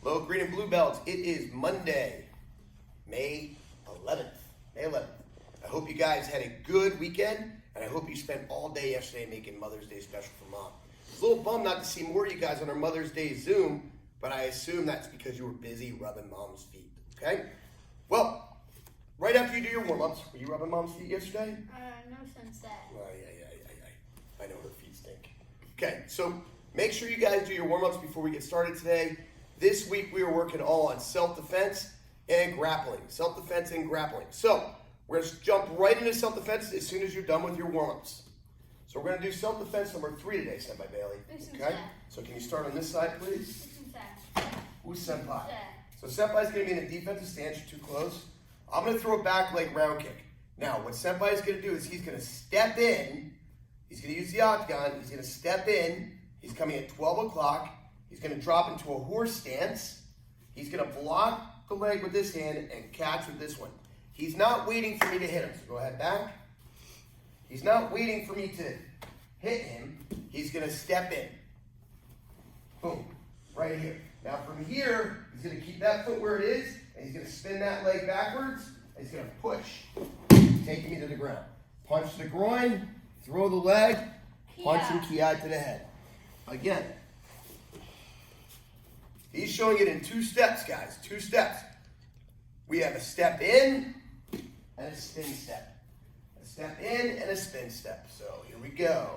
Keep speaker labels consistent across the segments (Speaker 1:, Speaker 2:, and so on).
Speaker 1: Hello, green and blue belts. It is Monday, May 11th. I hope you guys had a good weekend, and I hope you spent all day yesterday making Mother's Day special for Mom. It's a little bummed not to see more of you guys on our Mother's Day Zoom, but I assume that's because you were busy rubbing Mom's feet, okay? Well, right after you do your warm-ups, were you rubbing Mom's feet yesterday?
Speaker 2: No sense that.
Speaker 1: I know her feet stink. Okay, so make sure you guys do your warm-ups before we get started today. This week we are working all on self-defense and grappling. Self-defense and grappling. So we're going to jump right into self-defense as soon as you're done with your warm-ups. So we're going to do self-defense number 3 today, Senpai Bailey. Okay? So can you start on this side, please? Who's Senpai? So Senpai's going to be in a defensive stance. You're too close. I'm going to throw a back leg round kick. Now, what Senpai is going to do is he's going to step in. He's going to use the octagon. He's going to step in. He's coming at 12 o'clock. He's going to drop into a horse stance. He's going to block the leg with this hand and catch with this one. He's not waiting for me to hit him. So go ahead back. He's not waiting for me to hit him. He's going to step in. Boom. Right here. Now from here, he's going to keep that foot where it is, and he's going to spin that leg backwards, and he's going to push, taking me to the ground. Punch to the groin, throw the leg, punch and kiai to the head. Again. He's showing it in 2 steps, guys. 2 steps. We have a step in and a spin step. A step in and a spin step. So here we go.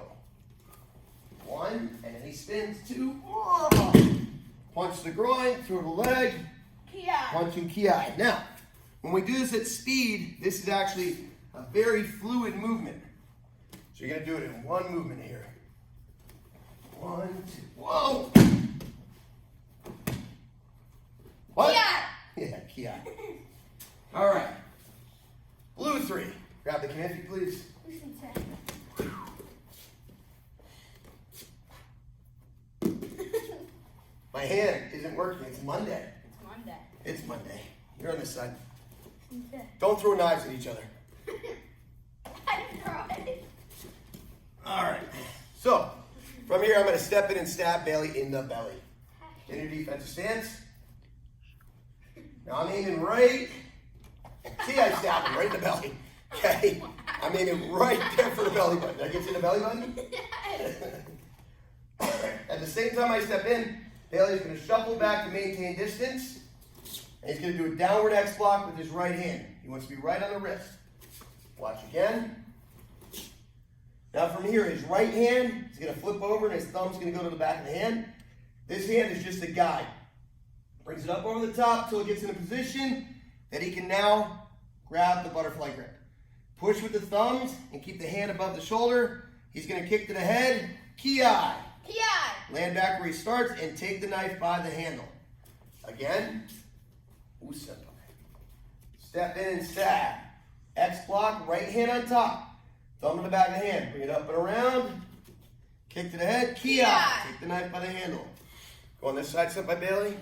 Speaker 1: 1, and then he spins 2. Punch the groin, throw the leg, punch and kiai. Now, when we do this at speed, this is actually a very fluid movement. So you're going to do it in 1 movement here. 1, 2, whoa! What? Yeah, kiai. All right. Blue 3. Grab the knife, please. My hand isn't working. It's Monday. It's Monday. You're on this side. Don't throw knives at each other. All right. So, from here, I'm going to step in and stab Bailey in the belly. In your defensive stance. Now I'm aiming right. See, I stabbed him right in the belly. Okay? I'm aiming right there for the belly button. Did I get you in the belly button? At the same time I step in, Bailey's going to shuffle back to maintain distance. And he's going to do a downward X block with his right hand. He wants to be right on the wrist. Watch again. Now from here, his right hand is going to flip over and his thumb's going to go to the back of the hand. This hand is just a guide. Brings it up over the top till it gets in a position that he can now grab the butterfly grip. Push with the thumbs and keep the hand above the shoulder. He's going to kick to the head. Kiai. Land back where he starts and take the knife by the handle. Again. Senpai. Step in and stab. X block, right hand on top. Thumb in the back of the hand. Bring it up and around. Kick to the head. Kiai. Take the knife by the handle. Go on this side, Senpai Bailey.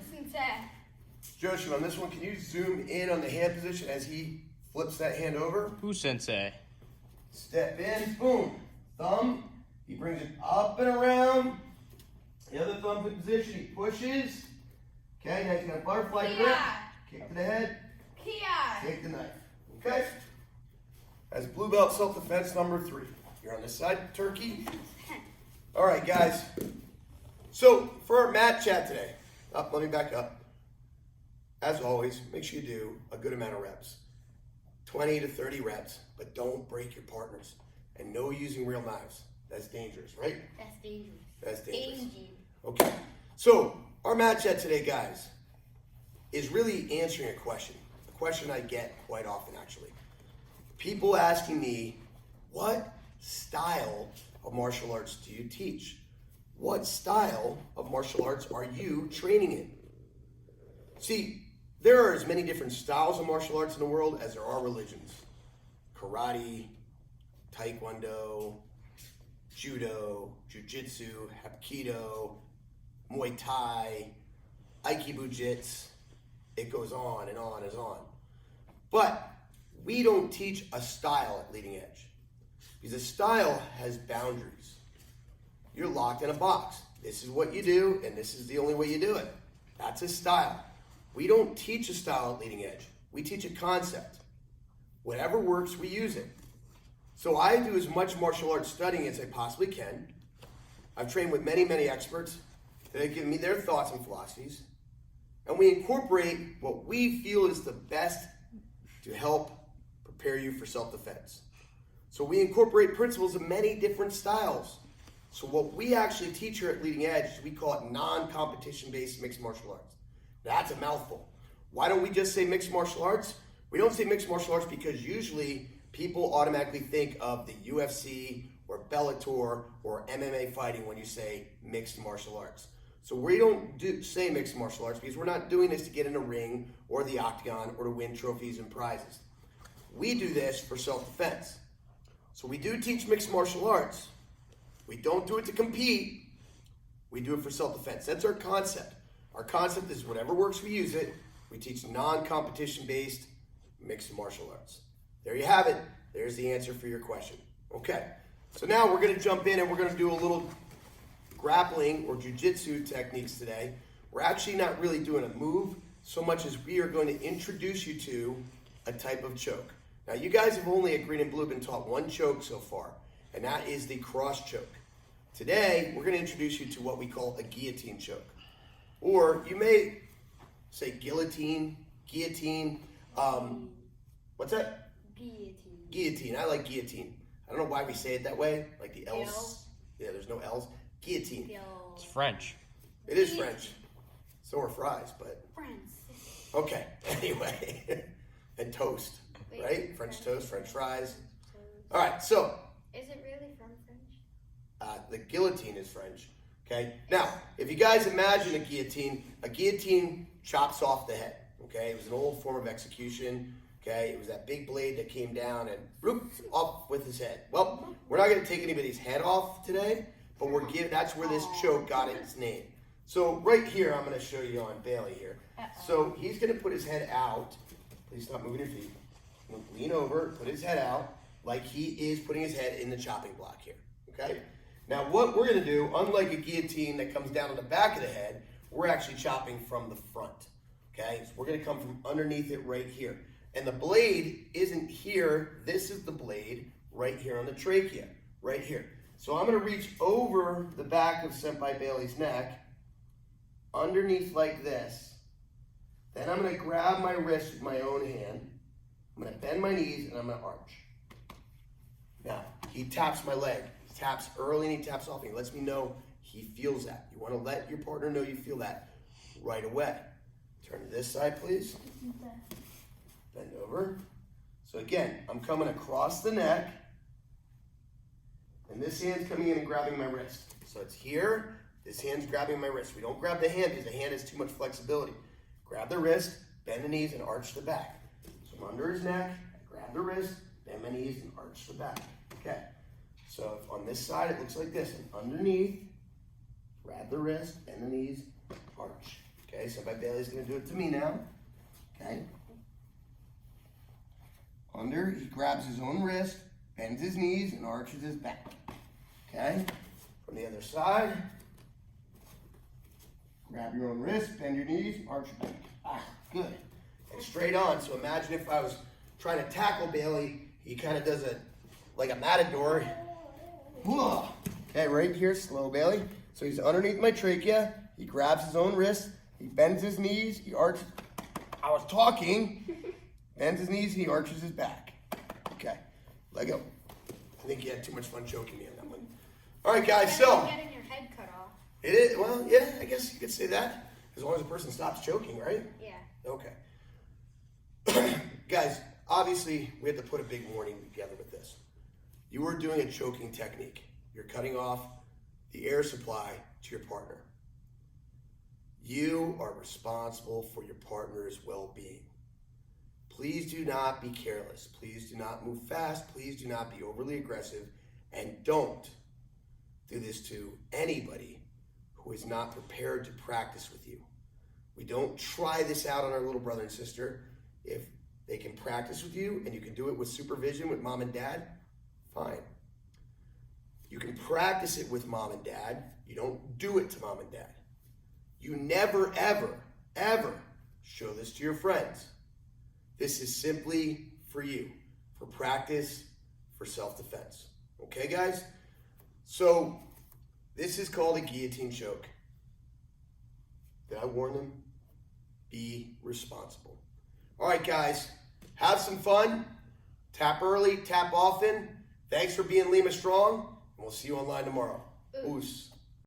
Speaker 1: Joshi, on this one, can you zoom in on the hand position as he flips that hand over?
Speaker 3: Who sensei?
Speaker 1: Step in, boom. Thumb, he brings it up and around. The other thumb's in position, he pushes. Okay, now he's got a butterfly grip. Kick to the head. Take the knife. Okay? That's blue belt self-defense number 3. You're on this side, Turkey. All right, guys. So, for our mat chat today, let me back up. As always, make sure you do a good amount of reps. 20 to 30 reps, but don't break your partners. And no using real knives. That's dangerous, right? That's dangerous. Okay. So, our mat chat today, guys, is really answering a question I get quite often, actually. People asking me, what style of martial arts do you teach? What style of martial arts are you training in? See, there are as many different styles of martial arts in the world as there are religions. Karate, Taekwondo, Judo, Jiu-Jitsu, Hapkido, Muay Thai, Aikido-Jits. It goes on and on and on. But we don't teach a style at Leading Edge. Because a style has boundaries. You're locked in a box. This is what you do, and this is the only way you do it. That's a style. We don't teach a style at Leading Edge. We teach a concept. Whatever works, we use it. So I do as much martial arts studying as I possibly can. I've trained with many, many experts. They give me their thoughts and philosophies. And we incorporate what we feel is the best to help prepare you for self-defense. So we incorporate principles of many different styles. So what we actually teach here at Leading Edge is we call it non-competition based mixed martial arts. That's a mouthful. Why don't we just say mixed martial arts? We don't say mixed martial arts because usually people automatically think of the UFC or Bellator or MMA fighting when you say mixed martial arts. So we don't say mixed martial arts because we're not doing this to get in a ring or the octagon or to win trophies and prizes. We do this for self-defense. So we do teach mixed martial arts. We don't do it to compete. We do it for self-defense. That's our concept. Our concept is whatever works, we use it. We teach non-competition based mixed martial arts. There you have it. There's the answer for your question. Okay, so now we're going to jump in and we're going to do a little grappling or jiu-jitsu techniques today. We're actually not really doing a move so much as we are going to introduce you to a type of choke. Now you guys have only at Green and Blue been taught one choke so far, and that is the cross choke. Today, we're going to introduce you to what we call a guillotine choke. Or you may say guillotine, what's that?
Speaker 2: Guillotine.
Speaker 1: Guillotine, I like guillotine. I don't know why we say it that way, like the L's.
Speaker 2: L's.
Speaker 1: Yeah, there's no L's. Guillotine.
Speaker 3: It's French.
Speaker 1: It is French. So are fries, but
Speaker 2: Friends.
Speaker 1: okay. Anyway, and toast, right? French toast, French fries. All right, so
Speaker 2: Is it really from French?
Speaker 1: the guillotine is French. Okay. Now, if you guys imagine a guillotine chops off the head. Okay, it was an old form of execution. Okay, it was that big blade that came down and whoop, off with his head. Well, we're not going to take anybody's head off today, but that's where this choke got its name. So right here, I'm going to show you on Bailey here. So he's going to put his head out. Please stop moving your feet. Lean over, put his head out like he is putting his head in the chopping block here. Okay. Now what we're going to do, unlike a guillotine that comes down on the back of the head, we're actually chopping from the front. Okay. So we're going to come from underneath it right here. And the blade isn't here. This is the blade right here on the trachea, right here. So I'm going to reach over the back of Senpai Bailey's neck, underneath like this. Then I'm going to grab my wrist with my own hand. I'm going to bend my knees and I'm going to arch. Now, he taps my leg. He taps early and he taps often. He lets me know he feels that. You want to let your partner know you feel that right away. Turn to this side, please. Bend over. So again, I'm coming across the neck, and this hand's coming in and grabbing my wrist. So it's here, this hand's grabbing my wrist. We don't grab the hand because the hand has too much flexibility. Grab the wrist, bend the knees, and arch the back. So I'm under his neck, I grab the wrist, bend my knees, and arch the back. Okay. So if on this side, it looks like this. I'm underneath, grab the wrist, bend the knees, arch. Okay, so my Bailey's going to do it to me now. Okay. Under, he grabs his own wrist, bends his knees, and arches his back. Okay? From the other side, grab your own wrist, bend your knees, arch your back. Ah, good. And straight on. So imagine if I was trying to tackle Bailey, he kind of does like a matador. Whoa. Okay, right here, slow Bailey. So he's underneath my trachea. He grabs his own wrist, he bends his knees, he arches. I was talking. Bends his knees, he arches his back. Okay, let go. I think you had too much fun choking me on that one. All right, guys, so.
Speaker 2: Getting your head cut off.
Speaker 1: It is, well, yeah, I guess you could say that. As long as the person stops choking, right?
Speaker 2: Yeah.
Speaker 1: Okay. Guys, obviously, we had to put a big warning together with this. You are doing a choking technique. You're cutting off the air supply to your partner. You are responsible for your partner's well-being. Please do not be careless. Please do not move fast. Please do not be overly aggressive. And don't do this to anybody who is not prepared to practice with you. We don't try this out on our little brother and sister. If they can practice with you and you can do it with supervision with mom and dad, fine. You can practice it with mom and dad. You don't do it to mom and dad. You never, ever ever show this to your friends. This is simply for you, for practice, for self-defense. Okay, guys? So, this is called a guillotine choke. Did I warn them? Be responsible. All right, guys. Have some fun. Tap early, tap often. Thanks for being Lima Strong, and we'll see you online tomorrow. Oos.